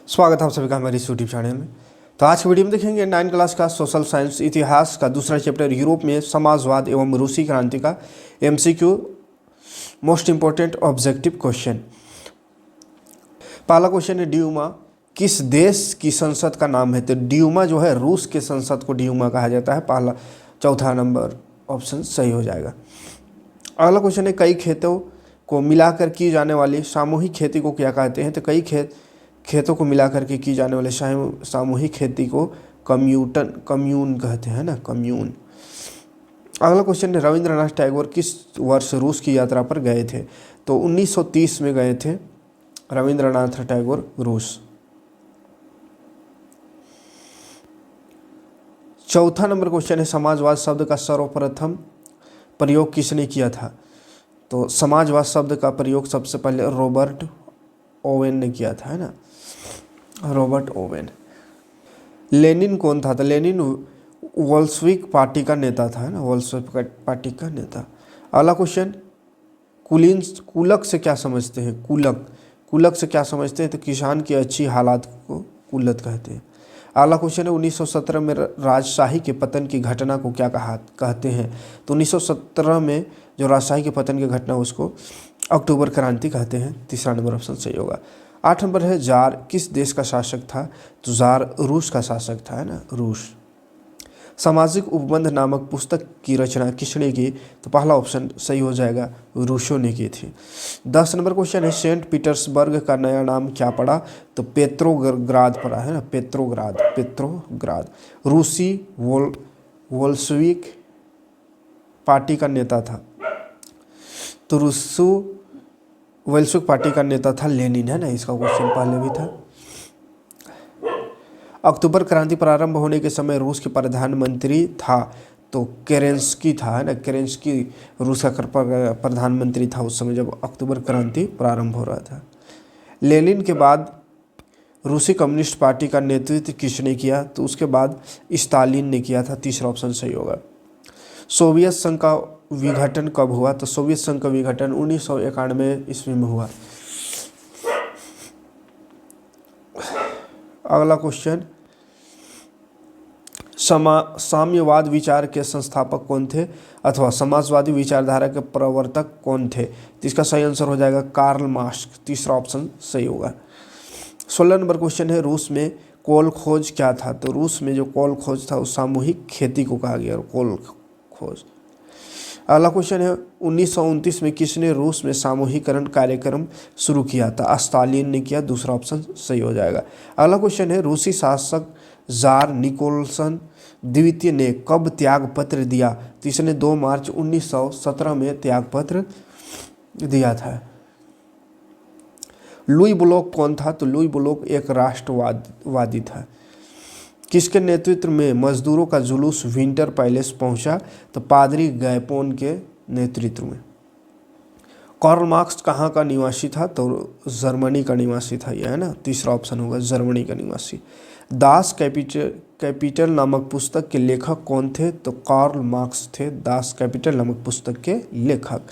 स्वागत है आप सभी का हमारे इस यूट्यूब चैनल में। तो आज की वीडियो में देखेंगे 9th क्लास का सोशल साइंस इतिहास का दूसरा चैप्टर यूरोप में समाजवाद एवं रूसी क्रांति का MCQ most important objective question. पहला क्वेश्चन है ड्यूमा किस देश की संसद का नाम है। तो ड्यूमा जो है रूस के संसद को ड्यूमा कहा जाता है। पहला चौथा नंबर ऑप्शन सही हो जाएगा। अगला क्वेश्चन है कई खेतों को मिलाकर की जाने वाली सामूहिक खेती को क्या कहते हैं। तो कई खेतों को मिलाकर के की जाने वाले सामूहिक खेती को कम्यून कहते हैं ना, कम्यून। अगला क्वेश्चन है रविंद्रनाथ टैगोर किस वर्ष रूस की यात्रा पर गए थे। तो 1930 में गए थे रविंद्रनाथ टैगोर रूस। चौथा नंबर क्वेश्चन है समाजवाद शब्द का सर्वप्रथम प्रयोग किसने किया था। तो समाजवाद शब्द का प्रयोग सबसे पहले रॉबर्ट ओवेन ने किया था, है ना, रॉबर्ट ओवेन। लेनिन कौन था। तो लेनिन वोल्शेविक पार्टी का नेता था, है ना, वोल्शेविक पार्टी का नेता। अगला क्वेश्चन कुलक से क्या समझते हैं। कुलक से क्या समझते हैं। तो किसान की अच्छी हालात को कुलत कहते हैं। अगला क्वेश्चन है 1917 में राजशाही के पतन की घटना को क्या कहते हैं। तो 1917 में जो राजशाही के पतन की घटना उसको अक्टूबर क्रांति कहते हैं। तीसरा नंबर ऑप्शन सही होगा। 8 नंबर है जार किस देश का शासक था। तो जार रूस का शासक था, है ना, रूस। सामाजिक उपबंध नामक पुस्तक की रचना किसने की। तो पहला ऑप्शन सही हो जाएगा, रूसो ने की थी। 10 नंबर क्वेश्चन है सेंट पीटर्सबर्ग का नया नाम क्या पड़ा। तो पेत्रोग्राद पड़ा, है ना, पेत्रोग्राद। रूसी वोल्शेविक पार्टी का नेता था। तो रूसो वोल्शेविक पार्टी का नेता था लेनिन, है ना, इसका क्वेश्चन पहले भी था। अक्टूबर क्रांति प्रारंभ होने के समय रूस के प्रधानमंत्री था। तो केरेंस्की था, है ना, केरेंस्की रूस का प्रधानमंत्री था उस समय जब अक्टूबर क्रांति प्रारंभ हो रहा था। लेनिन के बाद रूसी कम्युनिस्ट पार्टी का नेतृत्व किसने किया। तो उसके बाद स्टालिन ने किया था। तीसरा ऑप्शन सही होगा। सोवियत संघ का विघटन कब हुआ। तो सोवियत संघ का विघटन 1991 ईस्वी में हुआ। अगला क्वेश्चन साम्यवाद विचार के संस्थापक कौन थे अथवा समाजवादी विचारधारा के प्रवर्तक कौन थे। तो इसका सही आंसर हो जाएगा कार्ल मार्क्स। तीसरा ऑप्शन सही होगा। 16 नंबर क्वेश्चन है रूस में कोल खोज क्या था। तो रूस में जो कोल खोज था उस सामूहिक खेती को कहा गया, कोल खोज। अगला क्वेश्चन है 1929 में किसने रूस में सामूहिकरण कार्यक्रम शुरू किया था। स्टालिन ने किया। दूसरा ऑप्शन सही हो जाएगा। अगला क्वेश्चन है रूसी शासक जार निकोलसन द्वितीय ने कब त्याग पत्र दिया। तो इसने 2 मार्च 1917 में त्याग पत्र दिया था। लुई ब्लॉक कौन था। तो लुई ब्लॉक एक राष्ट्रवादी था। किसके नेतृत्व में मजदूरों का जुलूस विंटर पैलेस पहुंचा। तो पादरी गैपोन के नेतृत्व में। कार्ल मार्क्स कहाँ का निवासी था। तो जर्मनी का निवासी था यह, है ना, तीसरा ऑप्शन होगा जर्मनी का निवासी। दास कैपिटल नामक पुस्तक के लेखक कौन थे। तो कार्ल मार्क्स थे दास कैपिटल नामक पुस्तक के लेखक।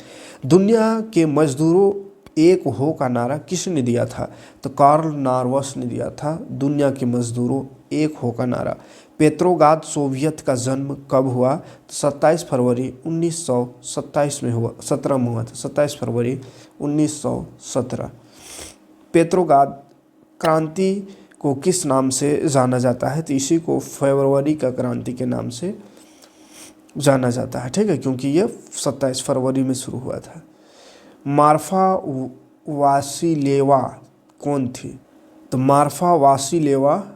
दुनिया के मजदूरों एक हो का नारा किसने दिया था। तो कार्ल नार्वस ने दिया था दुनिया के मजदूरों एक हो का नारा। पेत्रोग्राद सोवियत का जन्म कब हुआ। तो 27 फरवरी 1927 में हुआ, 17 में हुआ था, 27 फरवरी 1917। पेत्रोग्राद क्रांति को किस नाम से जाना जाता है। तो इसी को फरवरी का क्रांति के नाम से जाना जाता है, ठीक है, क्योंकि ये 27 फरवरी में शुरू हुआ था। मार्फा वासिलेवा कौन थी। तो मार्फा वासिलेवा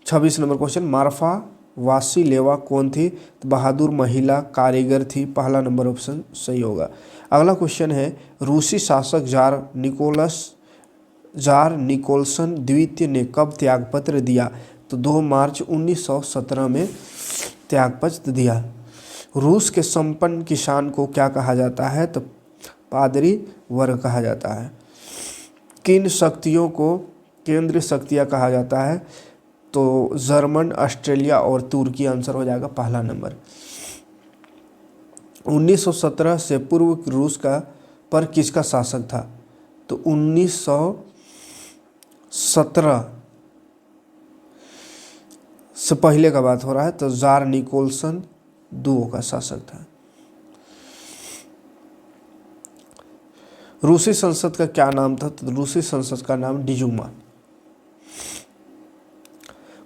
26 नंबर क्वेश्चन मार्फा वासिलेवा कौन थी। तो बहादुर महिला कारीगर थी। पहला नंबर ऑप्शन सही होगा। अगला क्वेश्चन है रूसी शासक जार निकोलसन द्वितीय ने कब त्यागपत्र दिया। तो 2 मार्च 1917 में त्यागपत्र दिया। रूस के संपन्न किसान को क्या कहा जाता है। तो पादरी वर्ग कहा जाता है। किन शक्तियों को केंद्रीय शक्तियाँ कहा जाता है। तो जर्मन, ऑस्ट्रेलिया और तुर्की आंसर हो जाएगा पहला नंबर। 1917 से पूर्व रूस का पर किसका शासक था। तो 1917 से पहले का बात हो रहा है, तो जार निकोलसन दुओ का शासक था। रूसी संसद का क्या नाम था? तो रूसी संसद का नाम डिजूमा।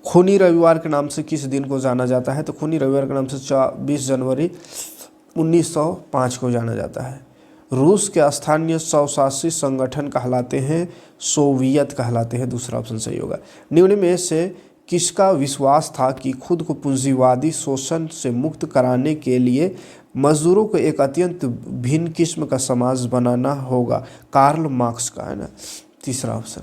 खूनी रविवार के नाम से किस दिन को जाना जाता है? तो खूनी रविवार के नाम से 20 जनवरी 1905 को जाना जाता है। रूस के स्थानीय स्वशासी संगठन कहलाते हैं सोवियत कहलाते हैं, दूसरा ऑप्शन सही होगा। निम्न में से किसका विश्वास था कि खुद को पूंजीवादी शोषण से मुक्त कराने के लिए मजदूरों को एक अत्यंत भिन्न किस्म का समाज बनाना होगा? कार्ल मार्क्स का, है ना, तीसरा ऑप्शन।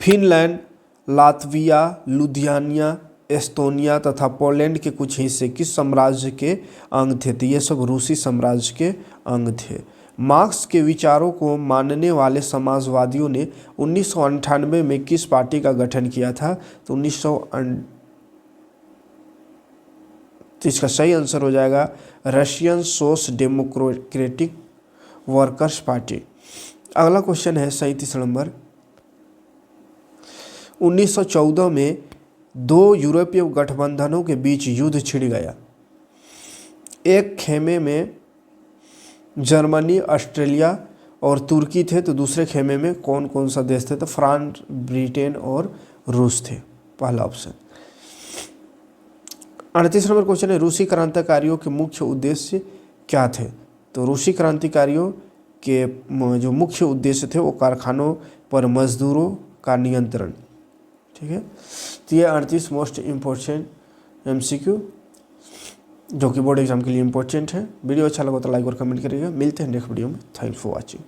फिनलैंड, लातविया, लुधियानिया, एस्टोनिया तथा पोलैंड के कुछ हिस्से किस साम्राज्य के अंग थे? तो ये सब रूसी साम्राज्य के अंग थे। मार्क्स के विचारों को मानने वाले समाजवादियों ने 1998 में किस पार्टी का गठन किया था? तो इसका सही आंसर हो जाएगा Russian social democratic workers party. अगला क्वेश्चन है 37 नंबर। 1914 में दो यूरोपीय गठबंधनों के बीच युद्ध छिड़ गया। एक खेमे में जर्मनी, ऑस्ट्रेलिया और तुर्की थे, तो दूसरे खेमे में कौन कौन सा देश थे? तो फ्रांस, ब्रिटेन और रूस थे, पहला ऑप्शन। 38 नंबर क्वेश्चन है रूसी क्रांतिकारियों के मुख्य उद्देश्य क्या थे? तो रूसी क्रांतिकारियों के जो मुख्य उद्देश्य थे वो कारखानों पर मजदूरों का नियंत्रण। ठीक है, तो ये 38 मोस्ट इम्पोर्टेंट MCQ जो कि बोर्ड एग्जाम के लिए इम्पोर्टेंट है। वीडियो अच्छा लगा तो लाइक और कमेंट करिएगा। मिलते हैं नेक्स्ट वीडियो में। Thanks for watching.